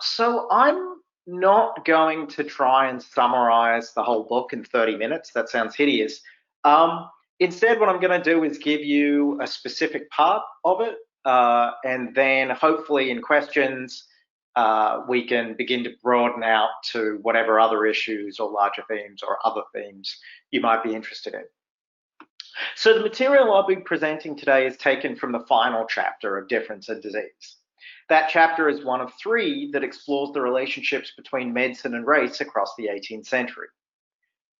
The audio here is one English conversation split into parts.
So I'm not going to try and summarize the whole book in 30 minutes. That sounds hideous. Instead, what I'm going to do is give you a specific part of it, and then hopefully in questions, we can begin to broaden out to whatever other issues or larger themes or other themes you might be interested in. So the material I'll be presenting today is taken from the final chapter of Difference and Disease. That chapter is one of 3 that explores the relationships between medicine and race across the 18th century.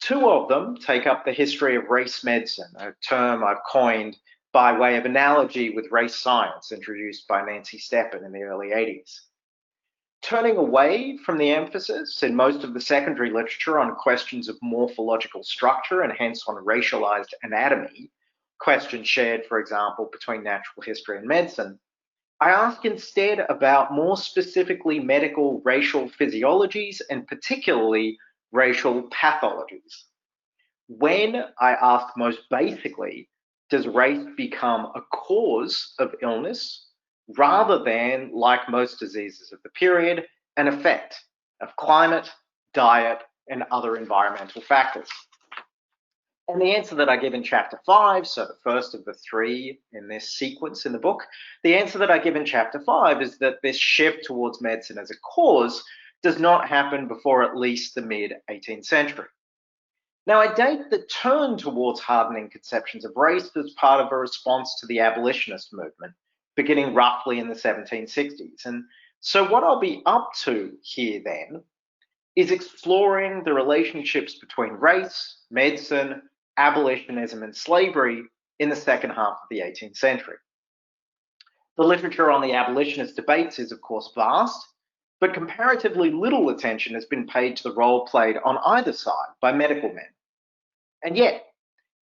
2 of them take up the history of race medicine, a term I've coined by way of analogy with race science introduced by Nancy Steppen in the early 80s. Turning away from the emphasis in most of the secondary literature on questions of morphological structure and hence on racialized anatomy, questions shared, for example, between natural history and medicine, I ask instead about more specifically medical racial physiologies and particularly racial pathologies. When, I ask most basically, does race become a cause of illness rather than, like most diseases of the period, an effect of climate, diet, and other environmental factors? And the answer that I give in chapter 5, so the first of the 3 in this sequence in the book, the answer that I give in chapter 5 is that this shift towards medicine as a cause does not happen before at least the mid-18th century. Now, I date the turn towards hardening conceptions of race as part of a response to the abolitionist movement, beginning roughly in the 1760s. And so what I'll be up to here then is exploring the relationships between race, medicine, abolitionism, and slavery in the second half of the 18th century. The literature on the abolitionist debates is, of course, vast, but comparatively little attention has been paid to the role played on either side by medical men. And yet,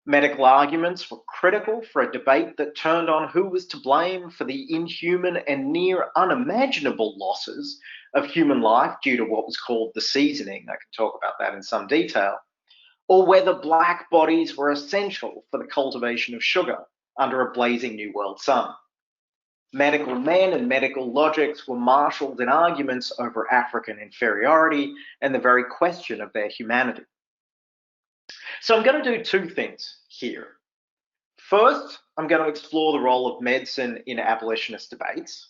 medical arguments were critical for a debate that turned on who was to blame for the inhuman and near unimaginable losses of human life due to what was called the seasoning. I can talk about that in some detail. Or whether black bodies were essential for the cultivation of sugar under a blazing New World sun. Medical men and medical logics were marshaled in arguments over African inferiority and the very question of their humanity. So I'm going to do 2 things here. First, I'm going to explore the role of medicine in abolitionist debates.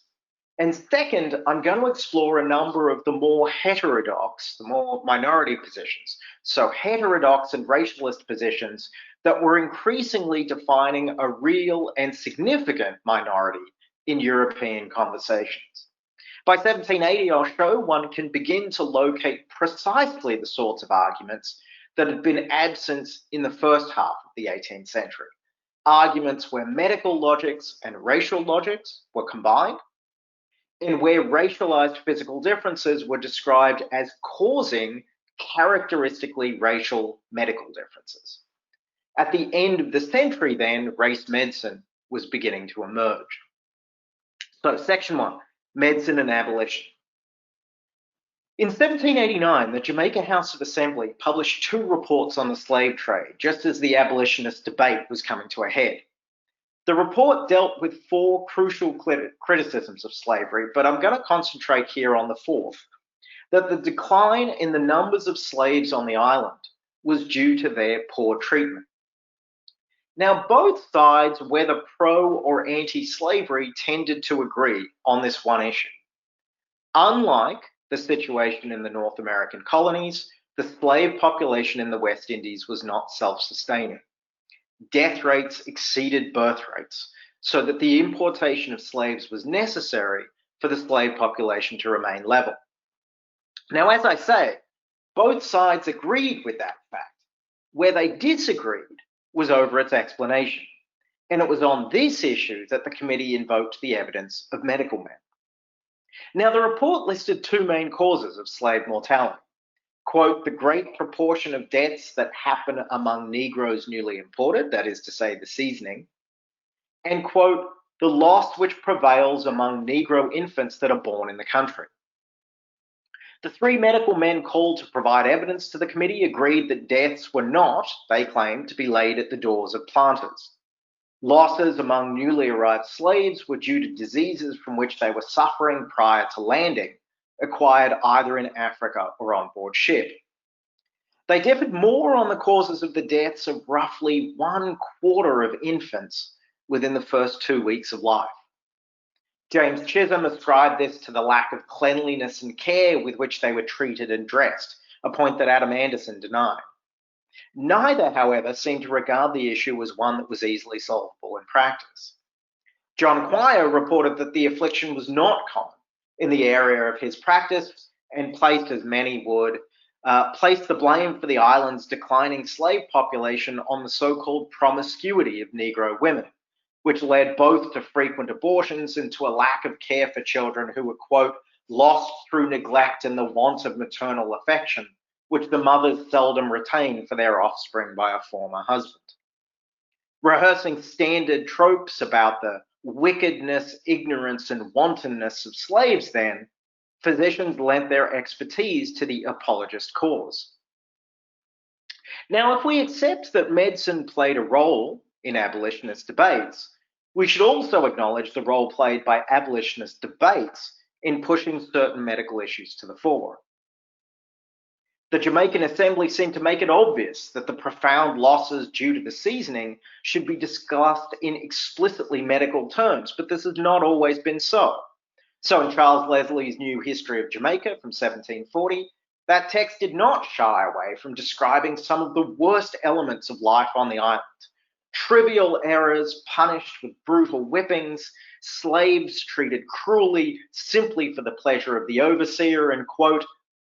And second, I'm going to explore a number of the more heterodox, the more minority positions, so heterodox and racialist positions that were increasingly defining a real and significant minority in European conversations. By 1780, I'll show one can begin to locate precisely the sorts of arguments that had been absent in the first half of the 18th century. Arguments where medical logics and racial logics were combined, and where racialized physical differences were described as causing characteristically racial medical differences. At the end of the century, then, race medicine was beginning to emerge. So, section 1, medicine and abolition. In 1789, the Jamaica House of Assembly published 2 reports on the slave trade, just as the abolitionist debate was coming to a head. The report dealt with 4 crucial criticisms of slavery, but I'm going to concentrate here on the 4th, that the decline in the numbers of slaves on the island was due to their poor treatment. Now, both sides, whether pro or anti-slavery, tended to agree on this one issue. Unlike the situation in the North American colonies, the slave population in the West Indies was not self-sustaining. Death rates exceeded birth rates, so that the importation of slaves was necessary for the slave population to remain level. Now, as I say, both sides agreed with that fact. Where they disagreed was over its explanation, and it was on this issue that the committee invoked the evidence of medical men. Now, the report listed 2 main causes of slave mortality. Quote, the great proportion of deaths that happen among Negroes newly imported, that is to say the seasoning, and quote, the loss which prevails among Negro infants that are born in the country. The 3 medical men called to provide evidence to the committee agreed that deaths were not, they claimed, to be laid at the doors of planters. Losses among newly arrived slaves were due to diseases from which they were suffering prior to landing, acquired either in Africa or on board ship. They differed more on the causes of the deaths of roughly 1/4 of infants within the first 2 weeks of life. James Chisholm ascribed this to the lack of cleanliness and care with which they were treated and dressed, a point that Adam Anderson denied. Neither, however, seemed to regard the issue as one that was easily solvable in practice. John Quire reported that the affliction was not common in the area of his practice and placed, as many would, placed the blame for the island's declining slave population on the so-called promiscuity of Negro women, which led both to frequent abortions and to a lack of care for children who were, quote, lost through neglect and the want of maternal affection, which the mothers seldom retained for their offspring by a former husband. Rehearsing standard tropes about the wickedness, ignorance, and wantonness of slaves then, physicians lent their expertise to the apologist cause. Now, if we accept that medicine played a role in abolitionist debates, we should also acknowledge the role played by abolitionist debates in pushing certain medical issues to the fore. The Jamaican Assembly seemed to make it obvious that the profound losses due to the seasoning should be discussed in explicitly medical terms, but this has not always been so. So in Charles Leslie's New History of Jamaica from 1740, that text did not shy away from describing some of the worst elements of life on the island. Trivial errors punished with brutal whippings, slaves treated cruelly simply for the pleasure of the overseer, and, quote,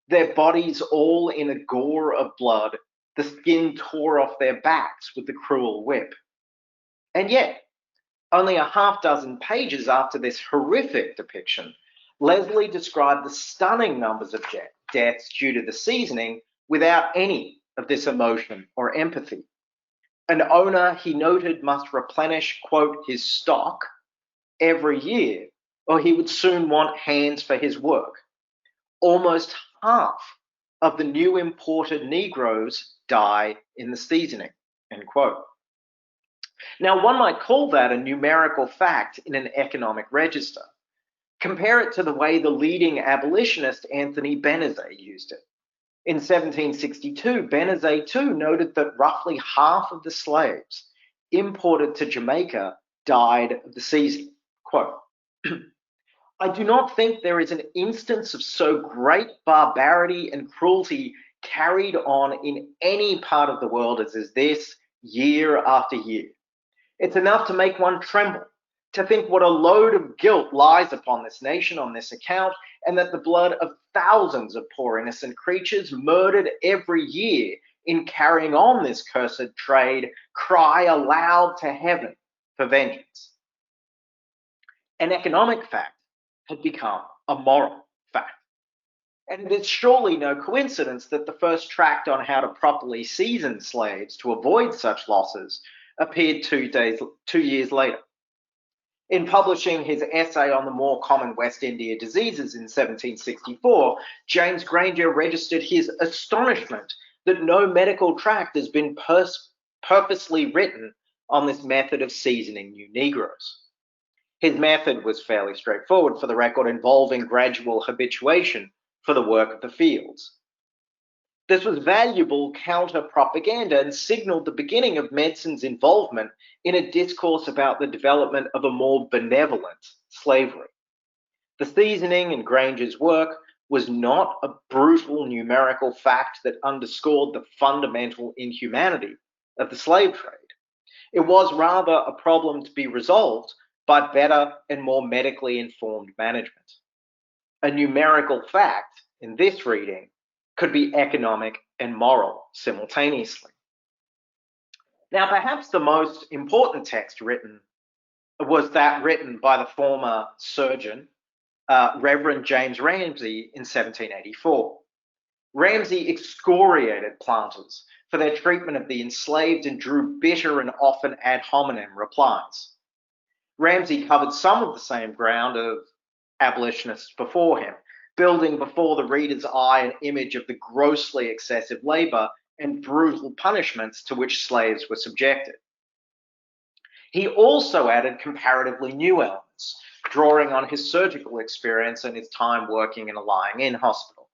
their bodies all in a gore of blood, the skin tore off their backs with the cruel whip. And yet, only a half-dozen pages after this horrific depiction, Leslie described the stunning numbers of deaths due to the seasoning without any of this emotion or empathy. An owner, he noted, must replenish, quote, his stock every year, or he would soon want hands for his work. Almost half of the new imported Negroes die in the seasoning, end quote. Now, one might call that a numerical fact in an economic register. Compare it to the way the leading abolitionist Anthony Benezet used it. In 1762, Benezet too noted that roughly half of the slaves imported to Jamaica died of the seasoning. Quote, I do not think there is an instance of so great barbarity and cruelty carried on in any part of the world as is this, year after year. It's enough to make one tremble, to think what a load of guilt lies upon this nation on this account, and that the blood of thousands of poor innocent creatures murdered every year in carrying on this cursed trade cry aloud to heaven for vengeance. An economic fact had become a moral fact. And it is surely no coincidence that the first tract on how to properly season slaves to avoid such losses appeared 2 years later. In publishing his essay on the more common West India diseases in 1764, James Granger registered his astonishment that no medical tract has been purposely written on this method of seasoning new Negroes. His method was fairly straightforward, for the record, involving gradual habituation for the work of the fields. This was valuable counter-propaganda and signaled the beginning of medicine's involvement in a discourse about the development of a more benevolent slavery. The seasoning in Granger's work was not a brutal numerical fact that underscored the fundamental inhumanity of the slave trade. It was rather a problem to be resolved by better and more medically informed management. A numerical fact in this reading could be economic and moral simultaneously. Now, perhaps the most important text written was that written by the former surgeon, Reverend James Ramsay, in 1784. Ramsay excoriated planters for their treatment of the enslaved and drew bitter and often ad hominem replies. Ramsay covered some of the same ground of abolitionists before him, building before the reader's eye an image of the grossly excessive labor and brutal punishments to which slaves were subjected. He also added comparatively new elements, drawing on his surgical experience and his time working in a lying-in hospital.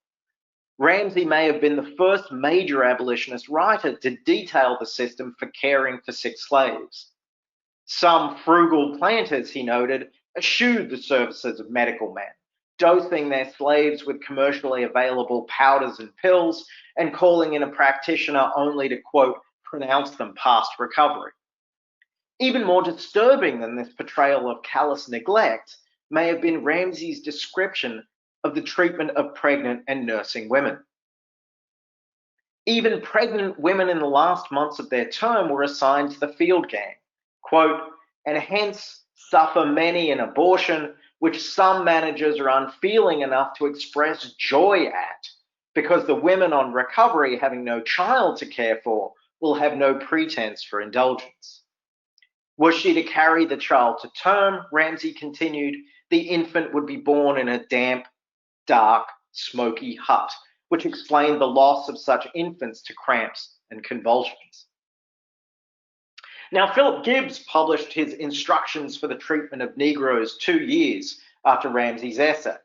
Ramsay may have been the first major abolitionist writer to detail the system for caring for sick slaves. Some frugal planters, he noted, eschewed the services of medical men, dosing their slaves with commercially available powders and pills and calling in a practitioner only to, quote, pronounce them past recovery. Even more disturbing than this portrayal of callous neglect may have been Ramsay's description of the treatment of pregnant and nursing women. Even pregnant women in the last months of their term were assigned to the field gang, quote, and hence suffer many an abortion, which some managers are unfeeling enough to express joy at, because the women on recovery, having no child to care for, will have no pretense for indulgence. Were she to carry the child to term, Ramsay continued, the infant would be born in a damp, dark, smoky hut, which explained the loss of such infants to cramps and convulsions. Now, Philip Gibbs published his Instructions for the Treatment of Negroes 2 years after Ramsay's essay.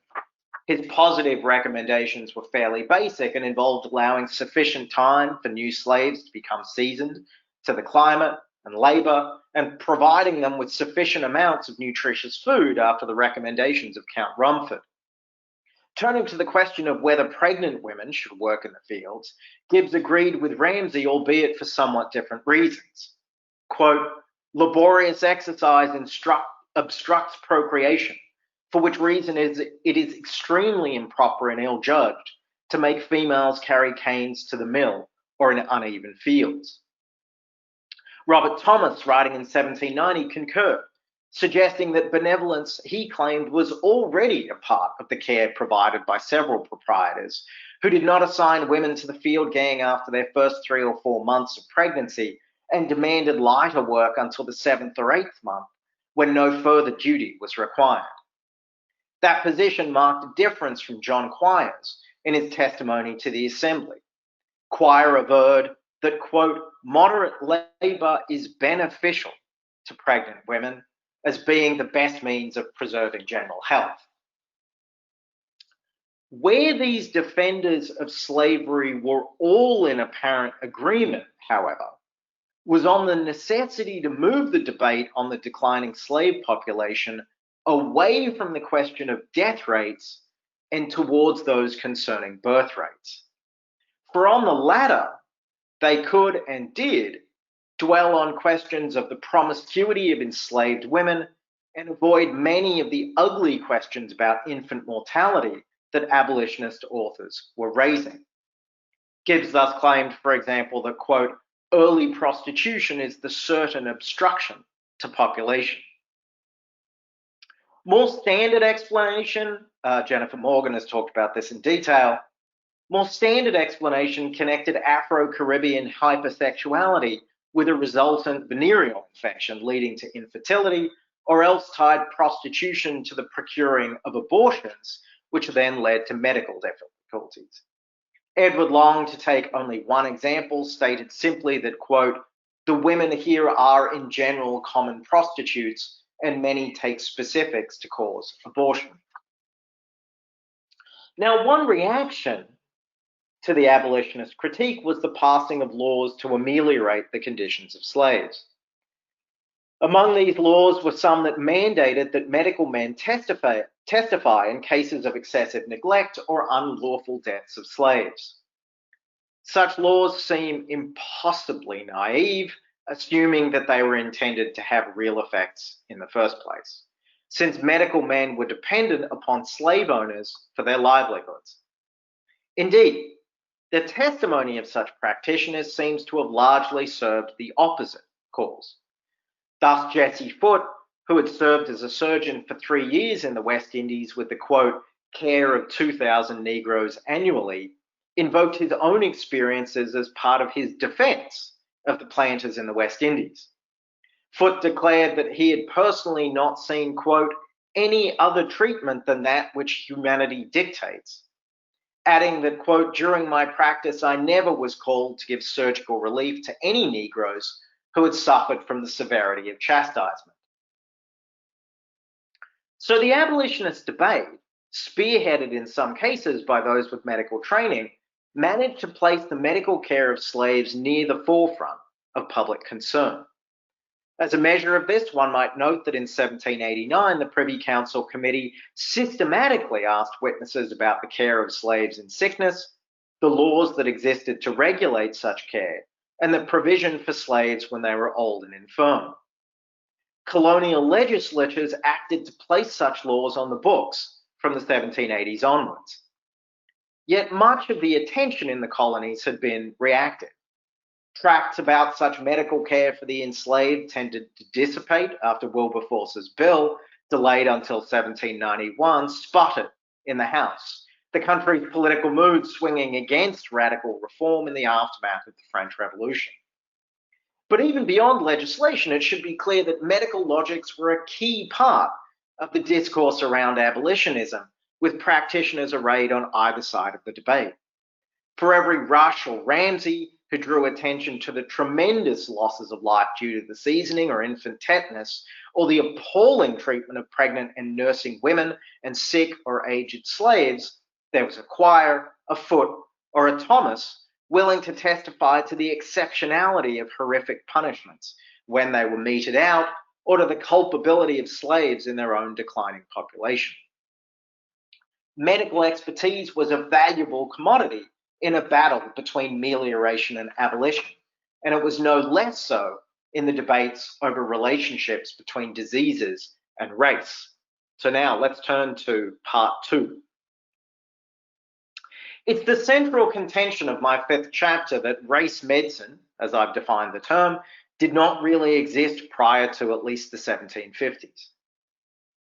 His positive recommendations were fairly basic and involved allowing sufficient time for new slaves to become seasoned to the climate and labour, and providing them with sufficient amounts of nutritious food after the recommendations of Count Rumford. Turning to the question of whether pregnant women should work in the fields, Gibbs agreed with Ramsay, albeit for somewhat different reasons. Quote, laborious exercise obstructs procreation, for which reason it is extremely improper and ill-judged to make females carry canes to the mill or in uneven fields. Robert Thomas, writing in 1790, concurred, suggesting that benevolence, he claimed, was already a part of the care provided by several proprietors who did not assign women to the field gang after their first 3 or 4 months of pregnancy and demanded lighter work until the 7th or 8th month, when no further duty was required. That position marked a difference from John Quires in his testimony to the Assembly. Quire averred that, quote, moderate labour is beneficial to pregnant women as being the best means of preserving general health. Where these defenders of slavery were all in apparent agreement, however, was on the necessity to move the debate on the declining slave population away from the question of death rates and towards those concerning birth rates. For on the latter, they could and did dwell on questions of the promiscuity of enslaved women and avoid many of the ugly questions about infant mortality that abolitionist authors were raising. Gibbs thus claimed, for example, that, quote, early prostitution is the certain obstruction to population. More standard explanation, Jennifer Morgan has talked about this in detail, more standard explanation connected Afro-Caribbean hypersexuality with a resultant venereal infection leading to infertility, or else tied prostitution to the procuring of abortions, which then led to medical difficulties. Edward Long, to take only one example, stated simply that, quote, the women here are in general common prostitutes, and many take specifics to cause abortion. Now, one reaction to the abolitionist critique was the passing of laws to ameliorate the conditions of slaves. Among these laws were some that mandated that medical men testify in cases of excessive neglect or unlawful deaths of slaves. Such laws seem impossibly naive, assuming that they were intended to have real effects in the first place, since medical men were dependent upon slave owners for their livelihoods. Indeed, the testimony of such practitioners seems to have largely served the opposite cause. Thus, Jesse Foote, who had served as a surgeon for 3 years in the West Indies with the, quote, care of 2,000 Negroes annually, invoked his own experiences as part of his defence of the planters in the West Indies. Foote declared that he had personally not seen, quote, any other treatment than that which humanity dictates, adding that, quote, during my practice, I never was called to give surgical relief to any Negroes who had suffered from the severity of chastisement. So the abolitionist debate, spearheaded in some cases by those with medical training, managed to place the medical care of slaves near the forefront of public concern. As a measure of this, one might note that in 1789, the Privy Council Committee systematically asked witnesses about the care of slaves in sickness, the laws that existed to regulate such care, and the provision for slaves when they were old and infirm. Colonial legislatures acted to place such laws on the books from the 1780s onwards. Yet much of the attention in the colonies had been reactive. Tracts about such medical care for the enslaved tended to dissipate after Wilberforce's bill, delayed until 1791, sputtered in the House, the country's political mood swinging against radical reform in the aftermath of the French Revolution. But even beyond legislation, it should be clear that medical logics were a key part of the discourse around abolitionism, with practitioners arrayed on either side of the debate. For every Rush or Ramsay who drew attention to the tremendous losses of life due to the seasoning or infant tetanus, or the appalling treatment of pregnant and nursing women and sick or aged slaves, there was a Quire, a Foote, or a Thomas willing to testify to the exceptionality of horrific punishments when they were meted out, or to the culpability of slaves in their own declining population. Medical expertise was a valuable commodity in a battle between melioration and abolition, and it was no less so in the debates over relationships between diseases and race. So now let's turn to part 2. It's the central contention of my 5th chapter that race medicine, as I've defined the term, did not really exist prior to at least the 1750s.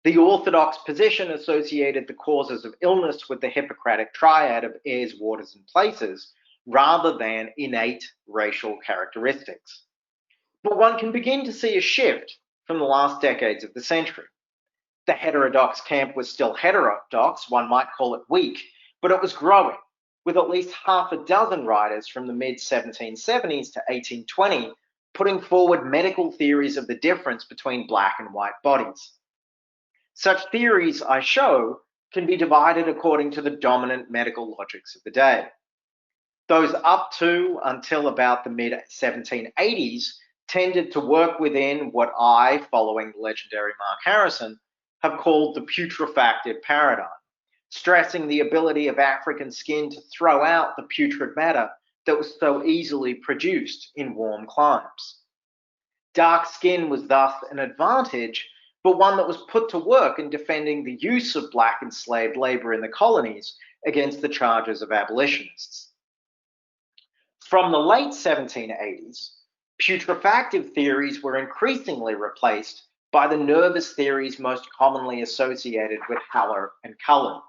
The orthodox position associated the causes of illness with the Hippocratic triad of airs, waters, and places, rather than innate racial characteristics. But one can begin to see a shift from the last decades of the century. The heterodox camp was still heterodox, one might call it weak, but it was growing, with at least half a dozen writers from the mid-1770s to 1820 putting forward medical theories of the difference between black and white bodies. Such theories, I show, can be divided according to the dominant medical logics of the day. Those up to until about the mid-1780s tended to work within what I, following the legendary Mark Harrison, have called the putrefactive paradigm, stressing the ability of African skin to throw out the putrid matter that was so easily produced in warm climes. Dark skin was thus an advantage, but one that was put to work in defending the use of black enslaved labour in the colonies against the charges of abolitionists. From the late 1780s, putrefactive theories were increasingly replaced by the nervous theories most commonly associated with Haller and Cullen.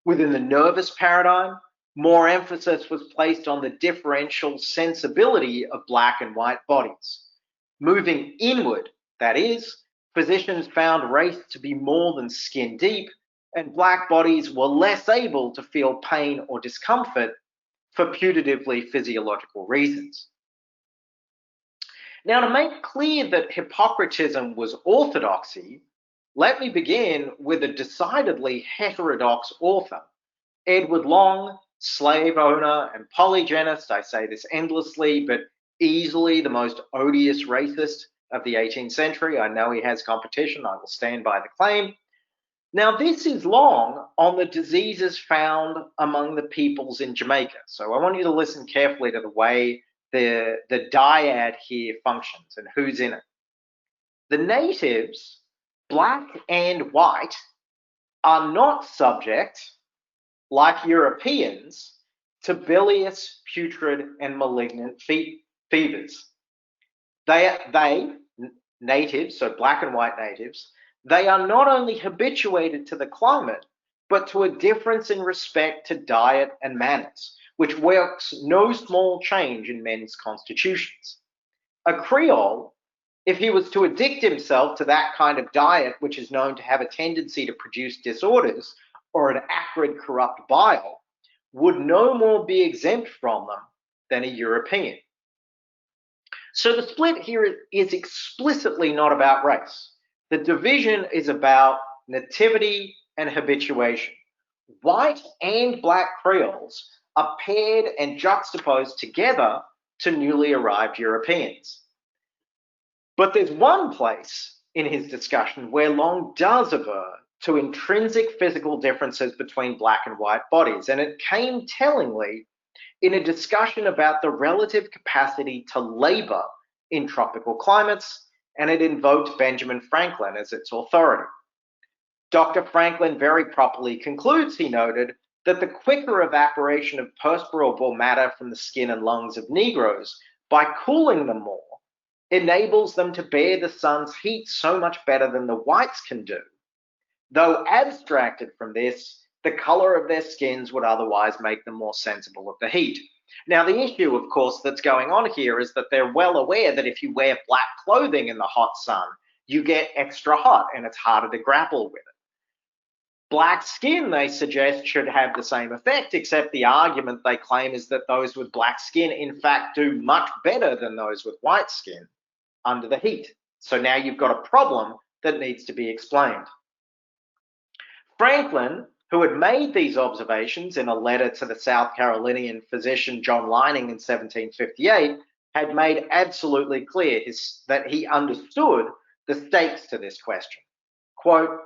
Within the nervous paradigm, more emphasis was placed on the differential sensibility of black and white bodies. Moving inward, that is, physicians found race to be more than skin deep, and black bodies were less able to feel pain or discomfort for putatively physiological reasons. Now, to make clear that Hippocratism was orthodoxy, let me begin with a decidedly heterodox author, Edward Long, slave owner and polygynist. I say this endlessly, but easily the most odious racist of the 18th century. I know he has competition. I will stand by the claim. Now, this is Long on the diseases found among the peoples in Jamaica. So I want you to listen carefully to the way the dyad here functions and who's in it. The natives, black and white, are not subject, like Europeans, to bilious, putrid, and malignant fevers. They, natives, so black and white natives, they are not only habituated to the climate, but to a difference in respect to diet and manners, which works no small change in men's constitutions. A Creole, if he was to addict himself to that kind of diet, which is known to have a tendency to produce disorders or an acrid, corrupt bile, would no more be exempt from them than a European. So the split here is explicitly not about race. The division is about nativity and habituation. White and black Creoles are paired and juxtaposed together to newly arrived Europeans. But there's one place in his discussion where Long does aver to intrinsic physical differences between black and white bodies, and it came tellingly in a discussion about the relative capacity to labour in tropical climates, and it invoked Benjamin Franklin as its authority. Dr. Franklin very properly concludes, he noted, that the quicker evaporation of perspirable matter from the skin and lungs of Negroes, by cooling them more, enables them to bear the sun's heat so much better than the whites can do. Though abstracted from this, the colour of their skins would otherwise make them more sensible of the heat. Now, the issue, of course, that's going on here is that they're well aware that if you wear black clothing in the hot sun, you get extra hot and it's harder to grapple with it. Black skin, they suggest, should have the same effect, except the argument they claim is that those with black skin, in fact, do much better than those with white skin under the heat. So now you've got a problem that needs to be explained. Franklin, who had made these observations in a letter to the South Carolinian physician John Lining in 1758, had made absolutely clear that he understood the stakes to this question. Quote,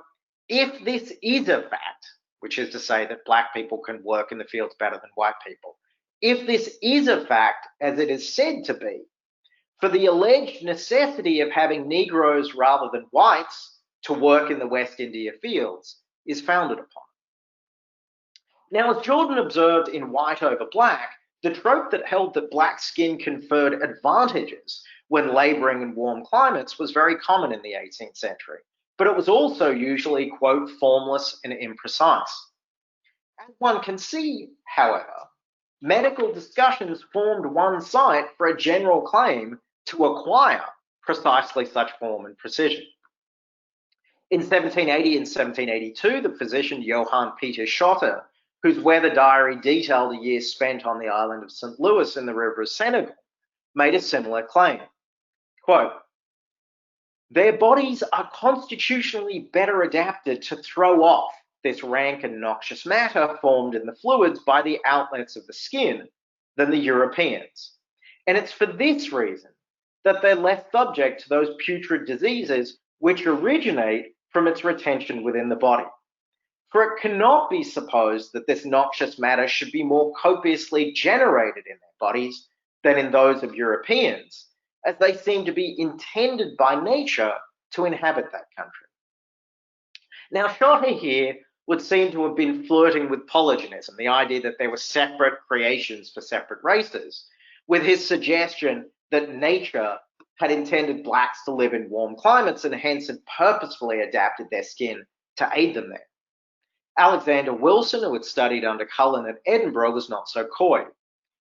if this is a fact, which is to say that black people can work in the fields better than white people, if this is a fact, as it is said to be, for the alleged necessity of having Negroes rather than whites to work in the West India fields is founded upon. Now, as Jordan observed in White Over Black, the trope that held that black skin conferred advantages when labouring in warm climates was very common in the 18th century, but it was also usually, quote, formless and imprecise. As one can see, however, medical discussions formed one site for a general claim to acquire precisely such form and precision. In 1780 and 1782, the physician Johann Peter Schotter, whose weather diary detailed a year spent on the island of St. Louis in the river of Senegal, made a similar claim. Quote, their bodies are constitutionally better adapted to throw off this rank and noxious matter formed in the fluids by the outlets of the skin than the Europeans. And it's for this reason that they're less subject to those putrid diseases which originate from its retention within the body. For it cannot be supposed that this noxious matter should be more copiously generated in their bodies than in those of Europeans, as they seem to be intended by nature to inhabit that country. Now, Schotter here would seem to have been flirting with polygenism, the idea that there were separate creations for separate races, with his suggestion that nature had intended blacks to live in warm climates and hence had purposefully adapted their skin to aid them there. Alexander Wilson, who had studied under Cullen at Edinburgh, was not so coy.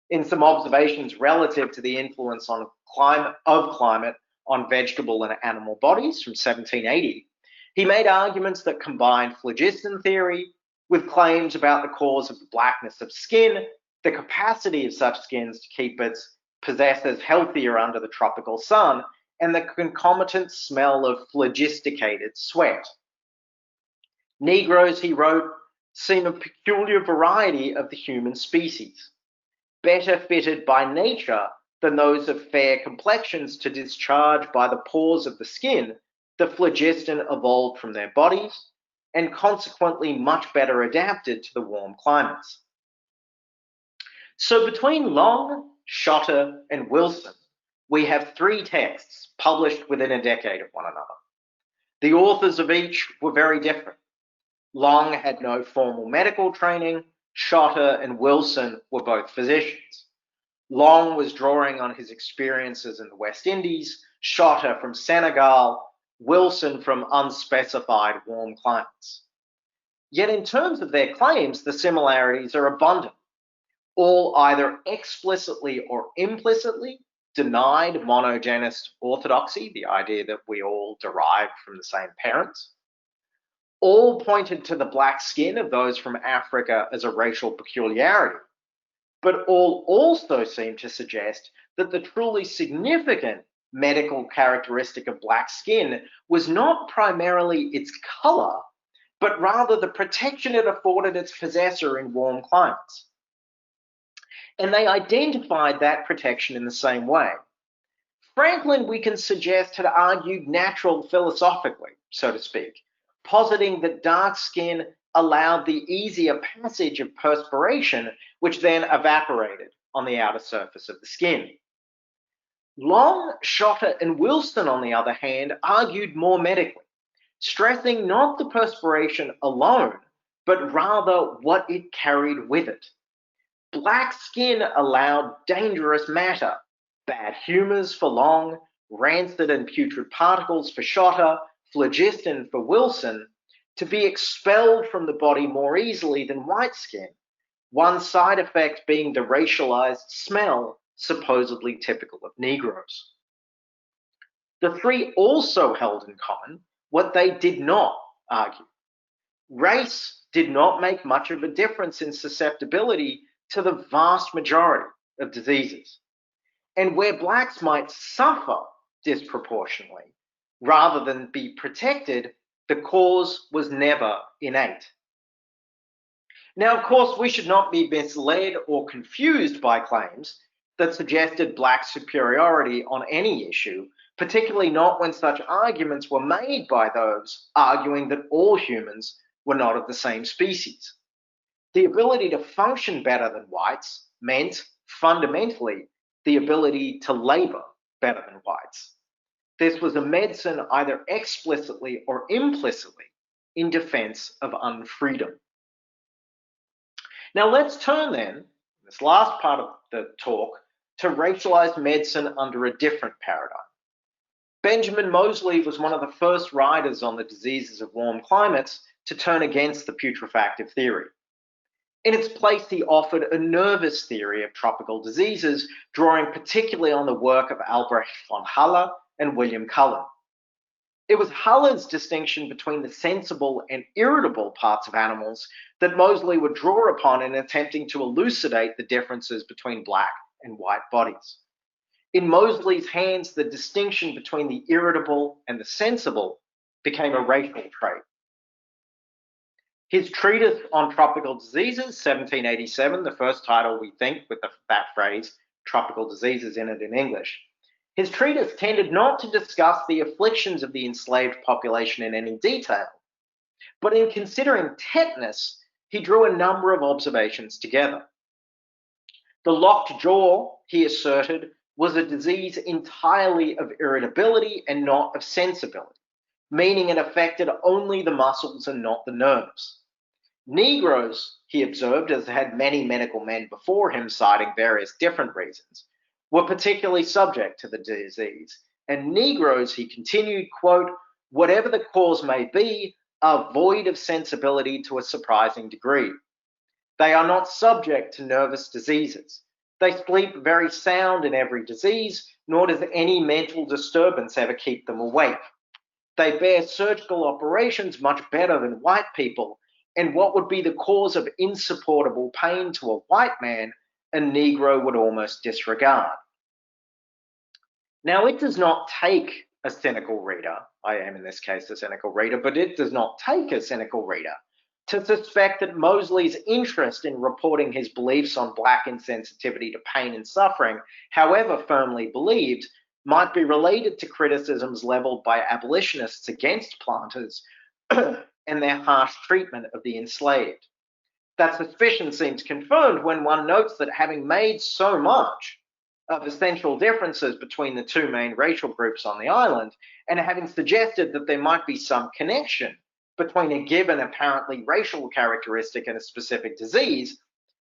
In some observations relative to the influence of climate on vegetable and animal bodies from 1780, he made arguments that combined phlogiston theory with claims about the cause of the blackness of skin, the capacity of such skins to keep its possessors healthier under the tropical sun, and the concomitant smell of phlogisticated sweat. Negroes, he wrote, seem a peculiar variety of the human species, better fitted by nature than those of fair complexions to discharge by the pores of the skin the phlogiston evolved from their bodies, and consequently much better adapted to the warm climates. So between Long, Schotter, and Wilson, we have three texts published within a decade of one another. The authors of each were very different. Long had no formal medical training. Schotter and Wilson were both physicians. Long was drawing on his experiences in the West Indies, Schotter from Senegal, Wilson from unspecified warm climates. Yet in terms of their claims, the similarities are abundant. All either explicitly or implicitly denied monogenist orthodoxy, the idea that we all derived from the same parents. All pointed to the black skin of those from Africa as a racial peculiarity, but all also seem to suggest that the truly significant medical characteristic of black skin was not primarily its color, but rather the protection it afforded its possessor in warm climates. And they identified that protection in the same way. Franklin, we can suggest, had argued natural philosophically, so to speak, positing that dark skin allowed the easier passage of perspiration, which then evaporated on the outer surface of the skin. Long, Schotter, and Wilson, on the other hand, argued more medically, stressing not the perspiration alone, but rather what it carried with it. Black skin allowed dangerous matter, bad humours for Long, rancid and putrid particles for Schotter, phlogiston for Wilson, to be expelled from the body more easily than white skin, one side effect being the racialized smell supposedly typical of Negroes. The three also held in common what they did not argue. Race did not make much of a difference in susceptibility to the vast majority of diseases. And where blacks might suffer disproportionately rather than be protected, the cause was never innate. Now, of course, we should not be misled or confused by claims that suggested black superiority on any issue, particularly not when such arguments were made by those arguing that all humans were not of the same species. The ability to function better than whites meant, fundamentally, the ability to labor better than whites. This was a medicine either explicitly or implicitly in defense of unfreedom. Now let's turn then, this last part of the talk, to racialized medicine under a different paradigm. Benjamin Moseley was one of the first writers on the diseases of warm climates to turn against the putrefactive theory. In its place, he offered a nervous theory of tropical diseases, drawing particularly on the work of Albrecht von Haller and William Cullen. It was Haller's distinction between the sensible and irritable parts of animals that Moseley would draw upon in attempting to elucidate the differences between black and white bodies. In Moseley's hands, the distinction between the irritable and the sensible became a racial trait. His treatise on tropical diseases, 1787, the first title we think with that phrase, tropical diseases, in it in English. His treatise tended not to discuss the afflictions of the enslaved population in any detail, but in considering tetanus, he drew a number of observations together. The locked jaw, he asserted, was a disease entirely of irritability and not of sensibility, meaning it affected only the muscles and not the nerves. Negroes, he observed, as had many medical men before him citing various different reasons, were particularly subject to the disease, and Negroes, he continued, quote, whatever the cause may be, are void of sensibility to a surprising degree. They are not subject to nervous diseases. They sleep very sound in every disease, nor does any mental disturbance ever keep them awake. They bear surgical operations much better than white people, and what would be the cause of insupportable pain to a white man, a Negro would almost disregard. Now, it does not take a cynical reader, I am in this case a cynical reader, but it does not take a cynical reader to suspect that Moseley's interest in reporting his beliefs on black insensitivity to pain and suffering, however firmly believed, might be related to criticisms leveled by abolitionists against planters and their harsh treatment of the enslaved. That suspicion seems confirmed when one notes that having made so much of essential differences between the two main racial groups on the island, and having suggested that there might be some connection between a given apparently racial characteristic and a specific disease,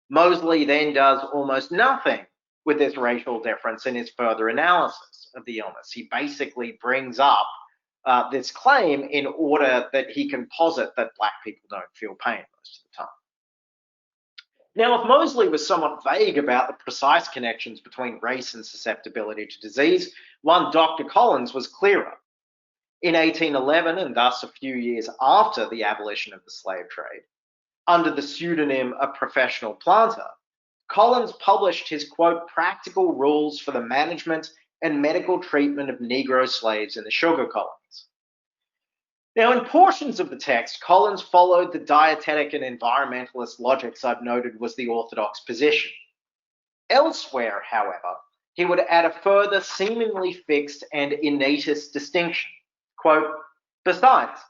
Moseley then does almost nothing with this racial difference in his further analysis of the illness. He basically brings up this claim in order that he can posit that black people don't feel pain most of the time. Now, if Moseley was somewhat vague about the precise connections between race and susceptibility to disease, one Dr. Collins was clearer. In 1811, and thus a few years after the abolition of the slave trade, under the pseudonym of Professional Planter, Collins published his, quote, practical rules for the management and medical treatment of Negro slaves in the sugar colonies. Now, in portions of the text, Collins followed the dietetic and environmentalist logics I've noted was the orthodox position. Elsewhere, however, he would add a further seemingly fixed and innatist distinction. Quote, besides,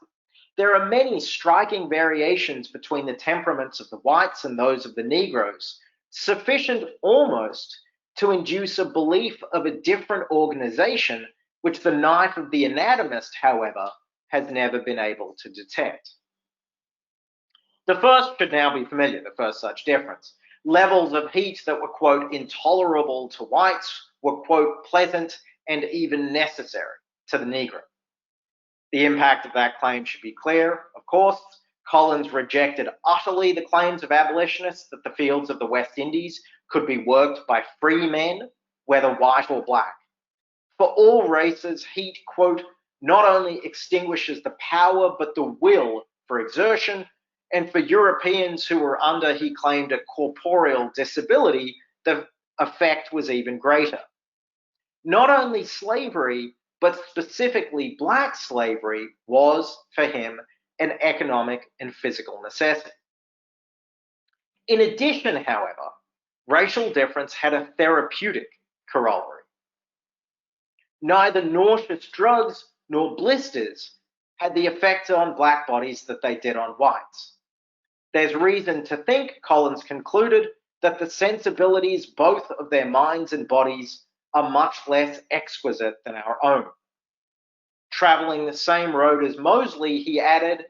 there are many striking variations between the temperaments of the whites and those of the Negroes, sufficient almost to induce a belief of a different organization, which the knife of the anatomist, however, has never been able to detect. The first should now be familiar, the first such difference. Levels of heat that were, quote, intolerable to whites were, quote, pleasant and even necessary to the Negro. The impact of that claim should be clear, of course. Collins rejected utterly the claims of abolitionists that the fields of the West Indies could be worked by free men, whether white or black. For all races, heat, quote, not only extinguishes the power but the will for exertion, and for Europeans who were under, he claimed, a corporeal disability, the effect was even greater. Not only slavery, but specifically black slavery was, for him, an economic and physical necessity. In addition, however, racial difference had a therapeutic corollary. Neither nauseous drugs nor blisters had the effect on black bodies that they did on whites. There's reason to think, Collins concluded, that the sensibilities both of their minds and bodies are much less exquisite than our own. Traveling the same road as Moseley, he added,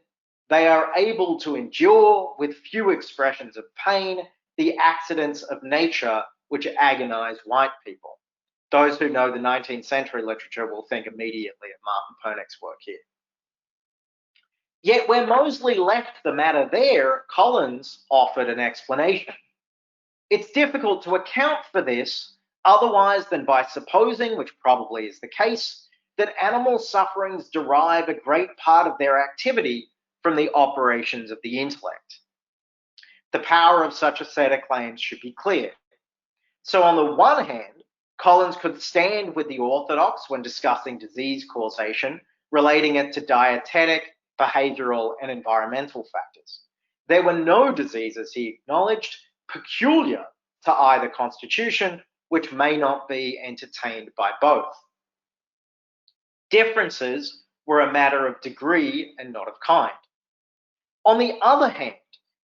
they are able to endure, with few expressions of pain, the accidents of nature which agonize white people. Those who know the 19th century literature will think immediately of Martin Ponick's work here. Yet where Moseley left the matter there, Collins offered an explanation. It's difficult to account for this otherwise than by supposing, which probably is the case, that animal sufferings derive a great part of their activity from the operations of the intellect. The power of such a set of claims should be clear. So on the one hand, Collins could stand with the orthodox when discussing disease causation, relating it to dietetic, behavioral, and environmental factors. There were no diseases, he acknowledged, peculiar to either constitution, which may not be entertained by both. Differences were a matter of degree and not of kind. On the other hand,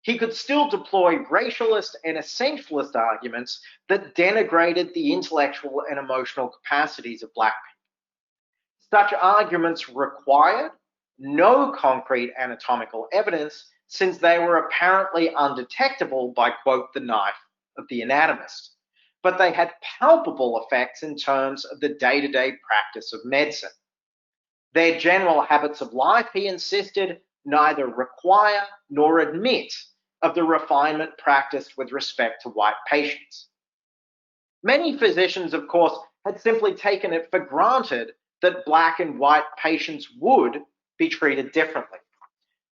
he could still deploy racialist and essentialist arguments that denigrated the intellectual and emotional capacities of black people. Such arguments required no concrete anatomical evidence, since they were apparently undetectable by, quote, the knife of the anatomist. But they had palpable effects in terms of the day-to-day practice of medicine. Their general habits of life, he insisted, neither require nor admit of the refinement practiced with respect to white patients. Many physicians, of course, had simply taken it for granted that black and white patients would be treated differently.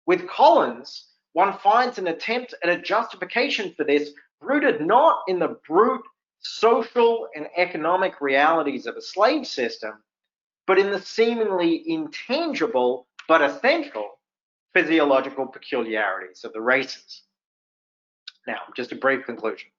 With Collins, one finds an attempt at a justification for this rooted not in the brute social and economic realities of a slave system, but in the seemingly intangible but essential physiological peculiarities of the races. Now, just a brief conclusion.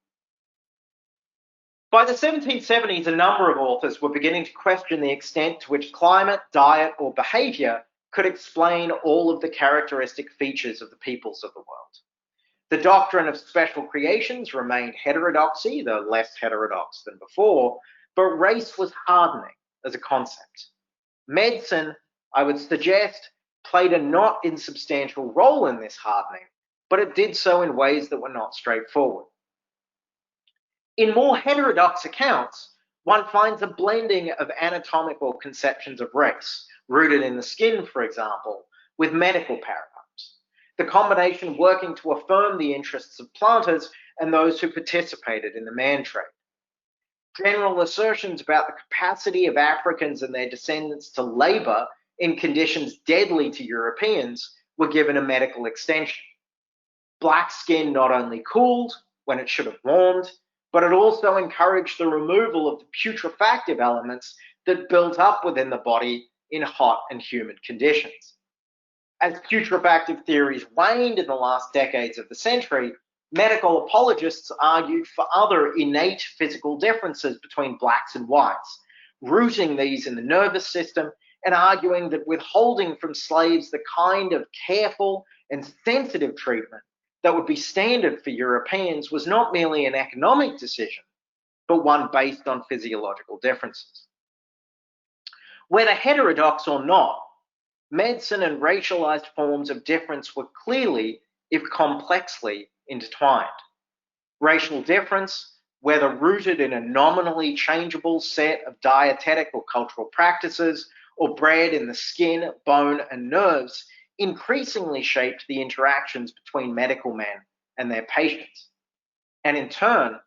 By the 1770s, a number of authors were beginning to question the extent to which climate, diet, or behaviour could explain all of the characteristic features of the peoples of the world. The doctrine of special creations remained heterodoxy, though less heterodox than before, but race was hardening as a concept. Medicine, I would suggest, played a not insubstantial role in this hardening, but it did so in ways that were not straightforward. In more heterodox accounts, one finds a blending of anatomical conceptions of race, rooted in the skin, for example, with medical paradigms, the combination working to affirm the interests of planters and those who participated in the man trade. General assertions about the capacity of Africans and their descendants to labour in conditions deadly to Europeans were given a medical extension. Black skin not only cooled when it should have warmed, but it also encouraged the removal of the putrefactive elements that built up within the body in hot and humid conditions. As putrefactive theories waned in the last decades of the century, medical apologists argued for other innate physical differences between blacks and whites, rooting these in the nervous system and arguing that withholding from slaves the kind of careful and sensitive treatment that would be standard for Europeans was not merely an economic decision, but one based on physiological differences. Whether heterodox or not, medicine and racialized forms of difference were clearly, if complexly, intertwined. Racial difference, whether rooted in a nominally changeable set of dietetic or cultural practices, or bred in the skin, bone, and nerves, increasingly shaped the interactions between medical men and their patients. And in turn,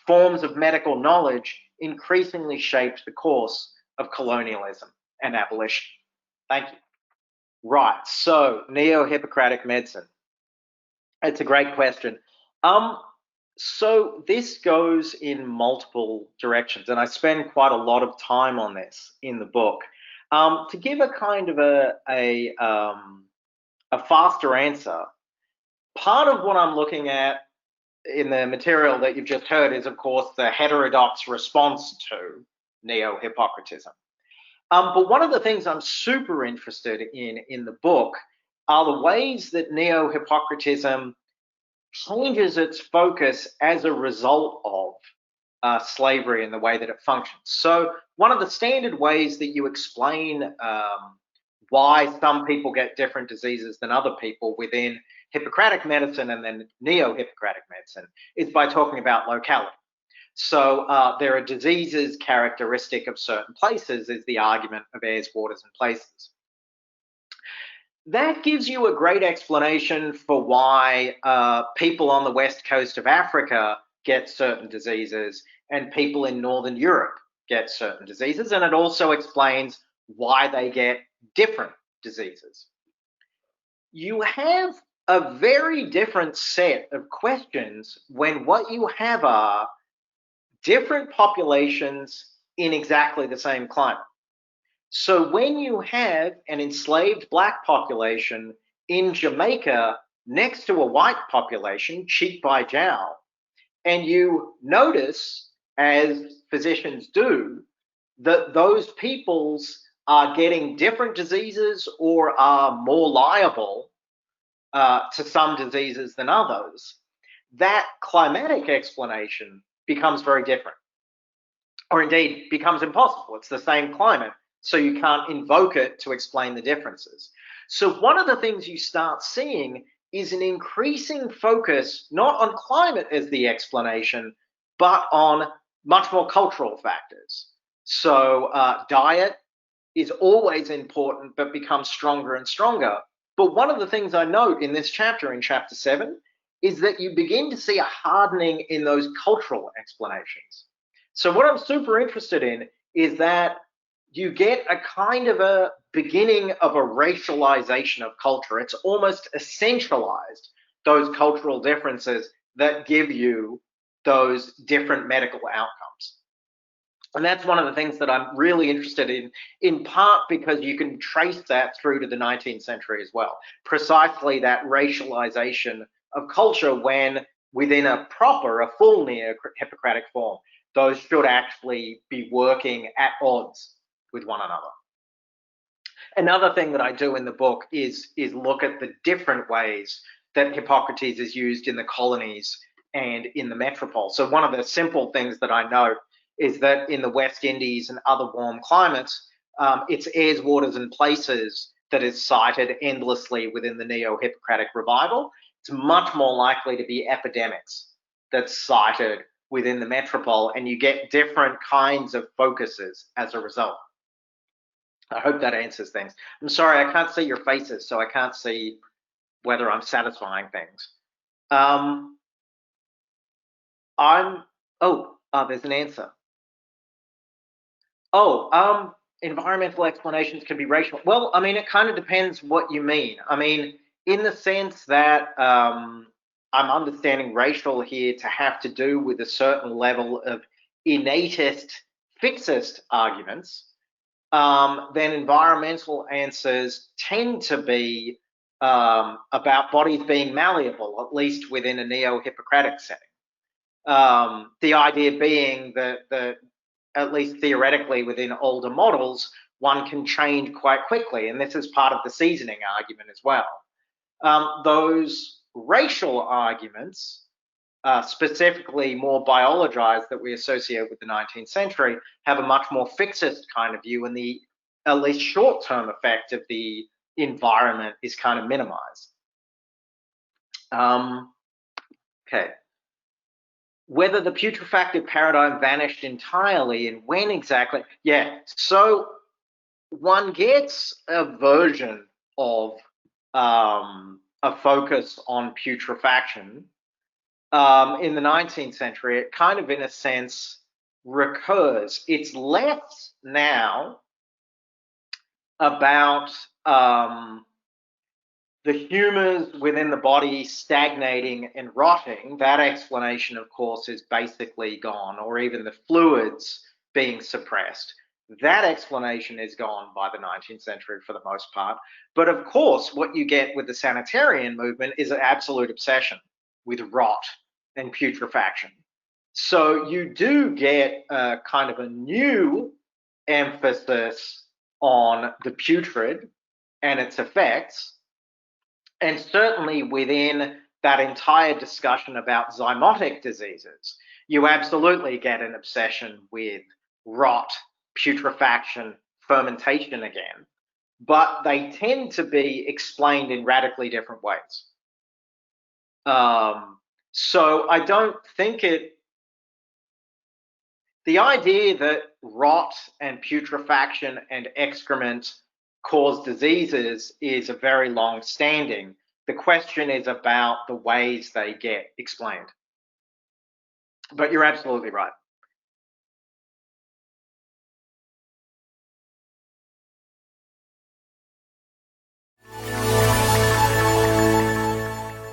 forms of medical knowledge increasingly shaped the course of colonialism and abolition. Thank you. Right, so neo-Hippocratic medicine. It's a great question. So this goes in multiple directions, and I spend quite a lot of time on this in the book. To give a kind of a faster answer, part of what I'm looking at in the material that you've just heard is, of course, the heterodox response to neo-Hippocratism. But one of the things I'm super interested in the book are the ways that neo-Hippocratism changes its focus as a result of slavery and the way that it functions. So one of the standard ways that you explain why some people get different diseases than other people within Hippocratic medicine and then neo-Hippocratic medicine is by talking about locality. So there are diseases characteristic of certain places is the argument of airs, waters, and places. That gives you a great explanation for why people on the west coast of Africa get certain diseases and people in Northern Europe get certain diseases, and it also explains why they get different diseases. You have a very different set of questions when what you have are different populations in exactly the same climate. So when you have an enslaved black population in Jamaica next to a white population, cheek by jowl, and you notice, as physicians do, that those peoples are getting different diseases or are more liable to some diseases than others, that climatic explanation becomes very different, or indeed becomes impossible. It's the same climate, so you can't invoke it to explain the differences. So one of the things you start seeing is an increasing focus not on climate as the explanation, but on much more cultural factors. So diet is always important, but becomes stronger and stronger. But one of the things I note in this chapter, in chapter 7, is that you begin to see a hardening in those cultural explanations. So what I'm super interested in is that you get a kind of a beginning of a racialization of culture. It's almost essentialized those cultural differences that give you those different medical outcomes. And that's one of the things that I'm really interested in part because you can trace that through to the 19th century as well. Precisely that racialization of culture when within a full neo-Hippocratic form, those should actually be working at odds with one another. Another thing that I do in the book is look at the different ways that Hippocrates is used in the colonies and in the metropole. So one of the simple things that I note is that in the West Indies and other warm climates, it's airs, waters, and places that is cited endlessly within the neo-Hippocratic revival. It's much more likely to be epidemics that's cited within the metropole, and you get different kinds of focuses as a result. I hope that answers things. I'm sorry, I can't see your faces, so I can't see whether I'm satisfying things. There's an answer. Environmental explanations can be racial. Well, I mean, it kind of depends what you mean. I mean, in the sense that I'm understanding racial here to have to do with a certain level of innatist, fixist arguments, then environmental answers tend to be about bodies being malleable, at least within a neo-Hippocratic setting. The idea being that at least theoretically within older models, one can change quite quickly, and this is part of the seasoning argument as well. Those racial arguments, specifically more biologized, that we associate with the 19th century, have a much more fixist kind of view, and the at least short-term effect of the environment is kind of minimized. Okay. Whether the putrefactive paradigm vanished entirely and when exactly, yeah. So one gets a version of a focus on putrefaction in the 19th century. It kind of, in a sense, recurs. It's less now about the humors within the body stagnating and rotting. That explanation, of course, is basically gone, or even the fluids being suppressed. That explanation is gone by the 19th century for the most part. But of course, what you get with the sanitarian movement is an absolute obsession with rot and putrefaction. So you do get a kind of a new emphasis on the putrid and its effects. And certainly within that entire discussion about zymotic diseases, you absolutely get an obsession with rot, putrefaction, fermentation again, but they tend to be explained in radically different ways. So I don't think the idea that rot and putrefaction and excrement cause diseases is a very long standing. The question is about the ways they get explained. But you're absolutely right.